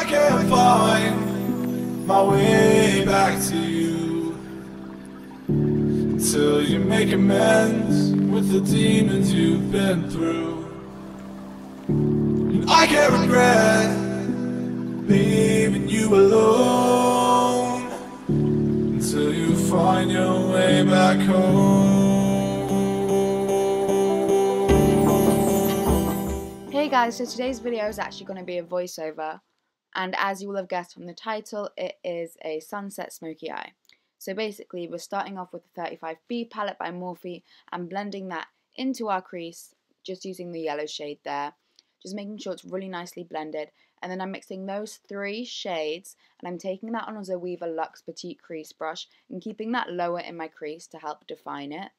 I can't find my way back to you until you make amends with the demons you've been through. And I can't regret leaving you alone until you find your way back home. Hey guys, so today's video is actually going to be a voiceover, and as you will have guessed from the title, it is a sunset smoky eye. So basically we're starting off with the 35B palette by Morphe and blending that into our crease, just using the yellow shade there, just making sure it's really nicely blended. And then I'm mixing those 3 shades and I'm taking that on a Zoeva Luxe Petite Crease brush and keeping that lower in my crease to help define it.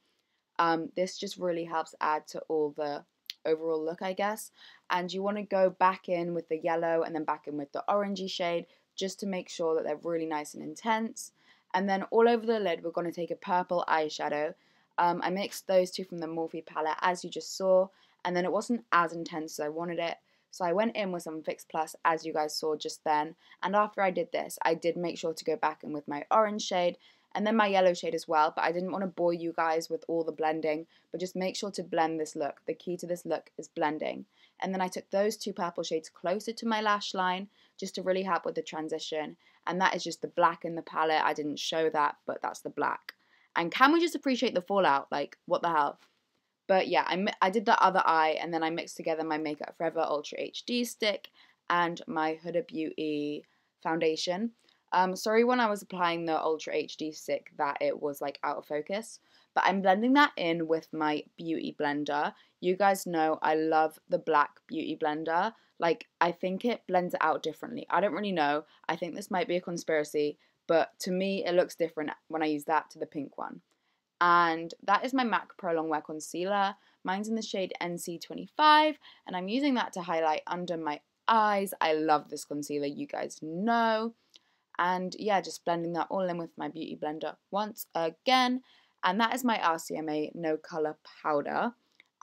This just really helps add to all the overall look, I guess. And you want to go back in with the yellow and then back in with the orangey shade just to make sure that they're really nice and intense. And then all over the lid we're going to take a purple eyeshadow. I mixed those 2 from the Morphe palette as you just saw, and then it wasn't as intense as I wanted it, so I went in with some Fix Plus as you guys saw just then. And after I did this, I did make sure to go back in with my orange shade and then my yellow shade as well, but I didn't want to bore you guys with all the blending, but just make sure to blend this look. The key to this look is blending. And then I took those 2 purple shades closer to my lash line just to really help with the transition, and that is just the black in the palette. I didn't show that, but that's the black. And can we just appreciate the fallout? Like, what the hell? But yeah, I did the other eye, and then I mixed together my Makeup Forever Ultra HD stick and my Huda Beauty foundation. Sorry when I was applying the Ultra HD stick that it was like out of focus, but I'm blending that in with my beauty blender. You guys know I love the black beauty blender. Like, I think it blends it out differently. I don't really know. I think this might be a conspiracy, but to me it looks different when I use that to the pink one. And that is my MAC Pro Longwear Concealer. Mine's in the shade NC25, and I'm using that to highlight under my eyes. I love this concealer, you guys know. And yeah, just blending that all in with my beauty blender once again. And that is my RCMA No Color Powder.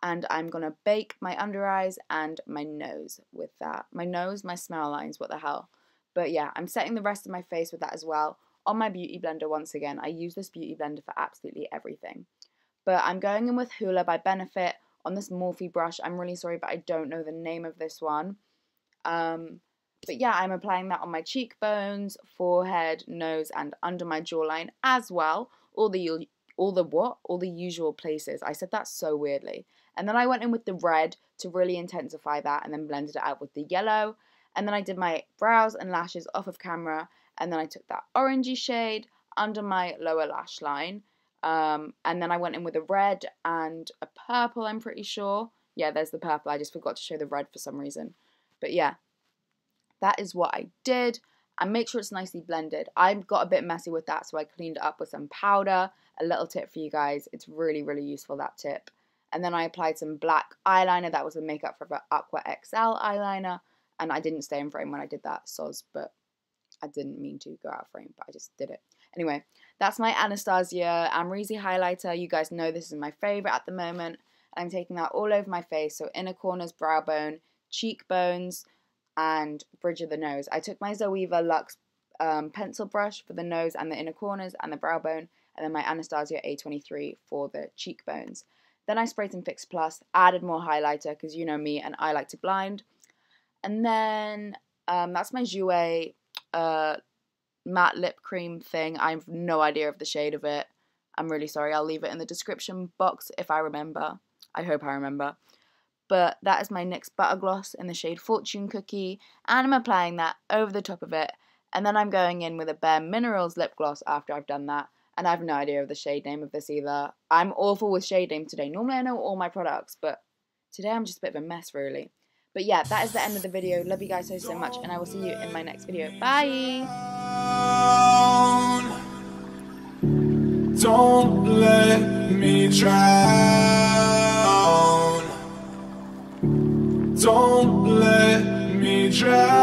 And I'm going to bake my under eyes and my nose with that. My nose, my smile lines, what the hell. But yeah, I'm setting the rest of my face with that as well on my beauty blender once again. I use this beauty blender for absolutely everything. But I'm going in with Hoola by Benefit on this Morphe brush. I'm really sorry, but I don't know the name of this one. But yeah, I'm applying that on my cheekbones, forehead, nose, and under my jawline as well. All the usual places. I said that so weirdly. And then I went in with the red to really intensify that, and then blended it out with the yellow. And then I did my brows and lashes off of camera, and then I took that orangey shade under my lower lash line. And then I went in with a red and a purple, I'm pretty sure. Yeah, there's the purple. I just forgot to show the red for some reason. But yeah, that is what I did. And make sure it's nicely blended. I got a bit messy with that, so I cleaned it up with some powder. A little tip for you guys. It's really, really useful, that tip. And then I applied some black eyeliner. That was a Makeup Forever Aqua XL eyeliner. And I didn't stay in frame when I did that, soz, but I didn't mean to go out of frame, but I just did it. Anyway, that's my Anastasia Amrezy highlighter. You guys know this is my favorite at the moment. And I'm taking that all over my face, so inner corners, brow bone, cheekbones, and bridge of the nose. I took my Zoeva Luxe pencil brush for the nose and the inner corners and the brow bone, and then my Anastasia A23 for the cheekbones. Then I sprayed some Fix Plus, added more highlighter because you know me and I like to blind. And then that's my Jouer matte lip cream thing. I have no idea of the shade of it. I'm really sorry. I'll leave it in the description box if I remember. I hope I remember. But that is my NYX Butter Gloss in the shade Fortune Cookie, and I'm applying that over the top of it. And then I'm going in with a Bare Minerals lip gloss after I've done that, and I have no idea of the shade name of this either. I'm awful with shade name today. Normally I know all my products, but today I'm just a bit of a mess, really. But yeah, that is the end of the video. Love you guys so much, and I will see you in my next video. Bye! Don't let me drown. Don't let me drown.